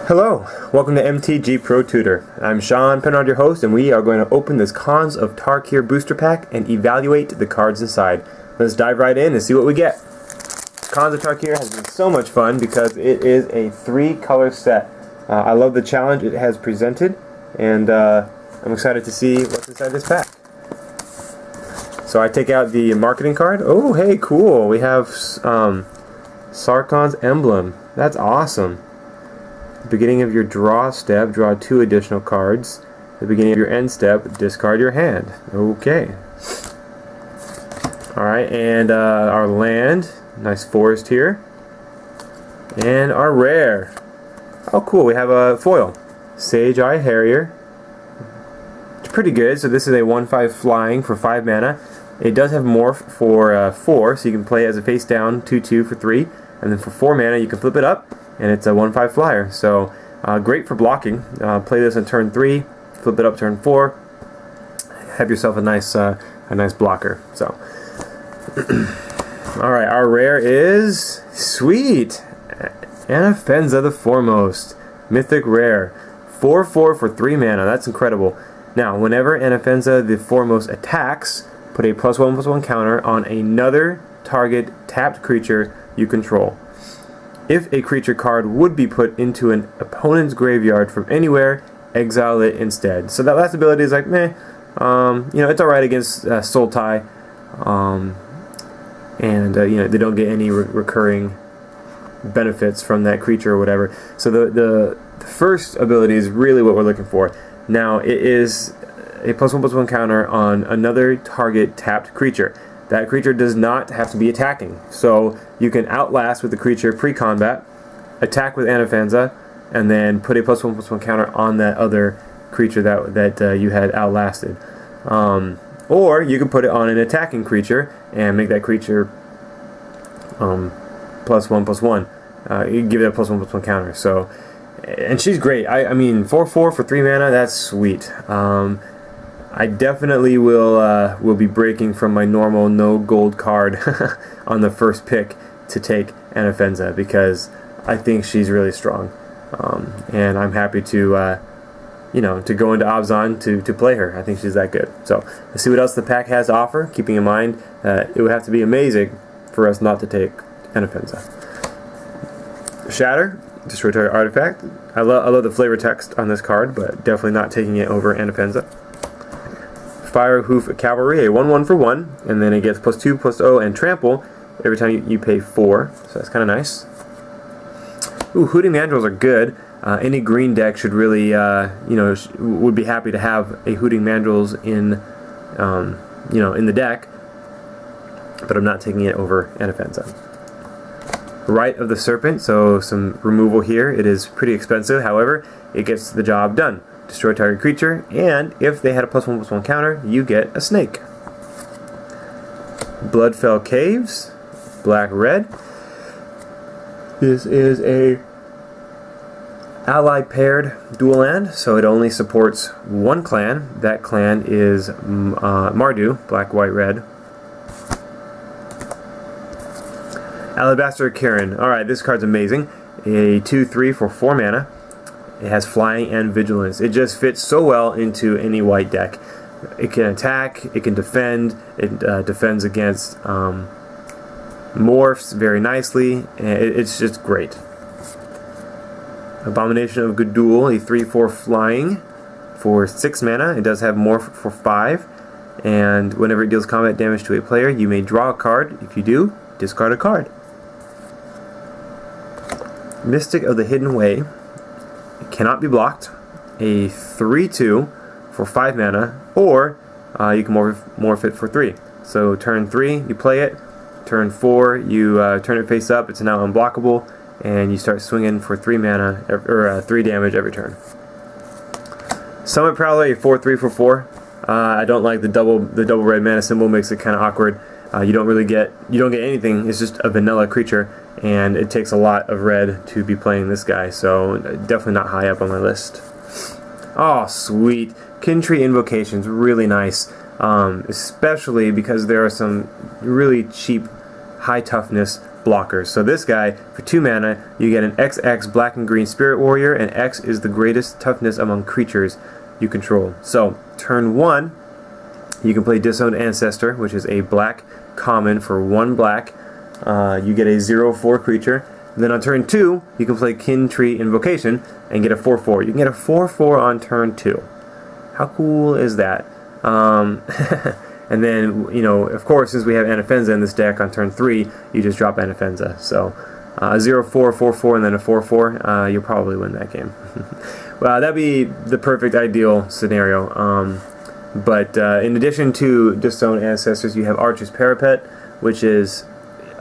Hello, welcome to MTG Pro Tutor. I'm Sean Penard, your host, and we are going to open this Cons of Tarkir booster pack and evaluate the cards inside. Let's dive right in and see what we get. Cons of Tarkir has been so much fun because it is a 3-color set. I love the challenge it has presented, and I'm excited to see what's inside this pack. So I take out the marketing card. Oh, hey, cool. We have Sarkhan's emblem. That's awesome. Beginning of your draw step, draw 2 additional cards. The beginning of your end step, discard your hand. Okay. Alright, and our land. Nice forest here. And our rare. Oh, cool. We have a foil. Sage Eye Harrier. It's pretty good. So this is a 1/5 flying for 5 mana. It does have morph for 4, so you can play as a face down 2/2 for 3. And then for 4 mana, you can flip it up. And it's a 1/5 flyer, so great for blocking. Play this on turn 3, flip it up turn 4. Have yourself a nice blocker. So, all right, our rare is sweet. Anafenza the Foremost, mythic rare, 4/4 for 3 mana. That's incredible. Now, whenever Anafenza the Foremost attacks, put a +1/+1 counter on another target tapped creature you control. If a creature card would be put into an opponent's graveyard from anywhere, exile it instead. So that last ability is like, meh. It's alright against Sultai. They don't get any recurring benefits from that creature or whatever. So the first ability is really what we're looking for. Now, it is a +1/+1 counter on another target tapped creature. That creature does not have to be attacking. So you can outlast with the creature pre-combat, attack with Anafenza, and then put a +1/+1 counter on that other creature that you had outlasted. Or you can put it on an attacking creature and make that creature +1/+1. You give it a +1/+1 counter. So, and she's great. I mean, 4/4 for 3 mana. That's sweet. I definitely will be breaking from my normal no gold card on the first pick to take Anafenza because I think she's really strong, and I'm happy to go into Abzan to play her. I think she's that good. So let's see what else the pack has to offer. Keeping in mind it would have to be amazing for us not to take Anafenza. Shatter, destroy target artifact. I love the flavor text on this card, but definitely not taking it over Anafenza. Fire Hoof Cavalry, a 1/1 for 1, and then it gets +2/+0 and trample every time you pay 4, so that's kind of nice. Ooh, Hooting Mandrills are good. Any green deck should really, would be happy to have a Hooting Mandrills in the deck, but I'm not taking it over Anafenza. Rite of the Serpent, so some removal here. It is pretty expensive, however, it gets the job done. Destroy target creature, and if they had a +1/+1 counter, you get a snake. Bloodfell Caves, black-red. This is a ally paired dual land, so it only supports one clan. That clan is Mardu, black-white-red. Alabaster Karen. Alright, this card's amazing. A 2/3 for 4 mana. It has flying and vigilance. It just fits so well into any white deck. It can attack, it can defend, it defends against morphs very nicely, and it's just great. Abomination of Gudul, a 3/4 flying for 6 mana. It does have morph for 5, and whenever it deals combat damage to a player, you may draw a card. If you do, discard a card. Mystic of the Hidden Way. It cannot be blocked. A 3/2 for 5 mana, or you can morph it for 3. So turn 3, you play it. Turn 4, you turn it face up. It's now unblockable, and you start swinging for 3 mana or 3 damage every turn. Summit Prowler, a 4/3 for 4. I don't like the double red mana symbol. Makes it kind of awkward. You don't get anything. It's just a vanilla creature, and it takes a lot of red to be playing this guy, so definitely not high up on my list. Oh, sweet. Kintree Invocations, really nice, especially because there are some really cheap, high toughness blockers. So this guy, for 2 mana, you get an XX black and green Spirit Warrior, and X is the greatest toughness among creatures you control. So turn 1, you can play Disowned Ancestor, which is a black common for 1 black. You get a 0/4 creature. And then on turn 2, you can play Kin Tree Invocation and get a 4/4. You can get a 4/4 on turn 2. How cool is that? And then, you know, of course, since we have Anafenza in this deck, on turn 3, you just drop Anafenza. So, a 0/4, 4/4, and then a 4/4, you'll probably win that game. Well, that'd be the perfect ideal scenario. But in addition to Disowned Ancestors, you have Archer's Parapet, which is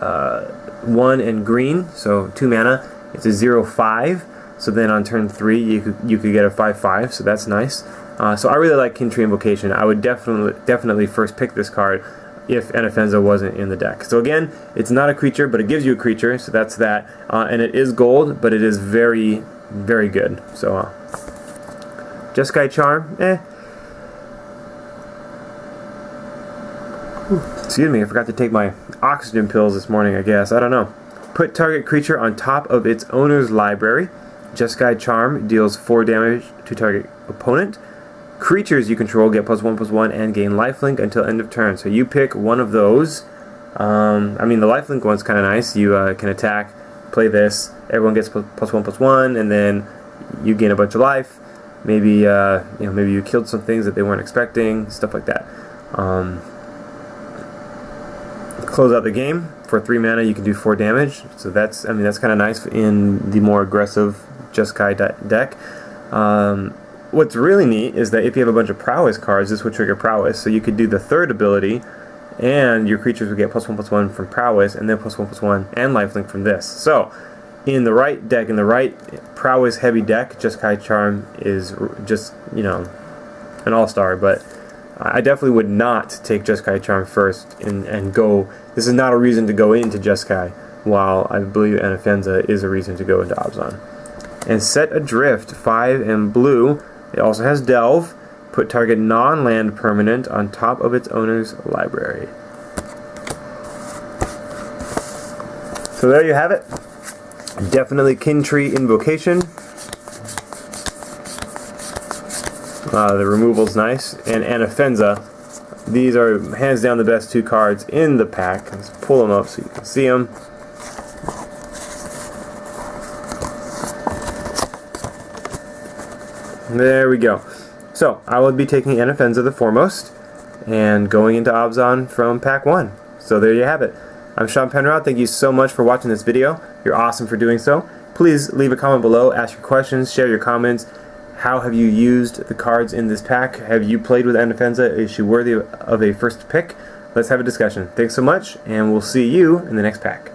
1 and green, so 2 mana. It's a 0/5. So then on turn 3, you could get a 5/5. So that's nice. So I really like Kin Tree Invocation. I would definitely first pick this card if Anafenza wasn't in the deck. So again, it's not a creature, but it gives you a creature, so that's that. And it is gold, but it is very, very good. So, Jeskai Charm, Excuse me, I forgot to take my oxygen pills this morning, I guess. I don't know. Put target creature on top of its owner's library. Jeskai Charm deals 4 damage to target opponent. Creatures you control get +1/+1 and gain lifelink until end of turn. So you pick one of those. I mean, the lifelink one's kind of nice. You can attack, play this. Everyone gets +1/+1, and then you gain a bunch of life. Maybe you know, maybe you killed some things that they weren't expecting, stuff like that. Close out the game for 3 mana. You can do 4 damage. So that's, I mean, that's kind of nice in the more aggressive Jeskai deck. What's really neat is that if you have a bunch of prowess cards, this would trigger prowess. So you could do the 3rd ability, and your creatures would get +1/+1 from prowess, and then +1/+1 and lifelink from this. So, in the right deck, in the right prowess-heavy deck, Jeskai Charm is just, you know, an all-star. But I definitely would not take Jeskai Charm first and go. This is not a reason to go into Jeskai, while I believe Anafenza is a reason to go into Abzan. And Set Adrift, 5 and blue. It also has Delve. Put target non-land permanent on top of its owner's library. So there you have it. Definitely Kin Tree Invocation. The removal's nice. And Anafenza. These are hands down the best 2 cards in the pack. Let's pull them up so you can see them. There we go. So, I will be taking Anafenza the foremost and going into Abzan from pack 1. So there you have it. I'm Sean Penrod. Thank you so much for watching this video. You're awesome for doing so. Please leave a comment below, ask your questions, share your comments. How have you used the cards in this pack? Have you played with Anafenza? Is she worthy of a first pick? Let's have a discussion. Thanks so much, and we'll see you in the next pack.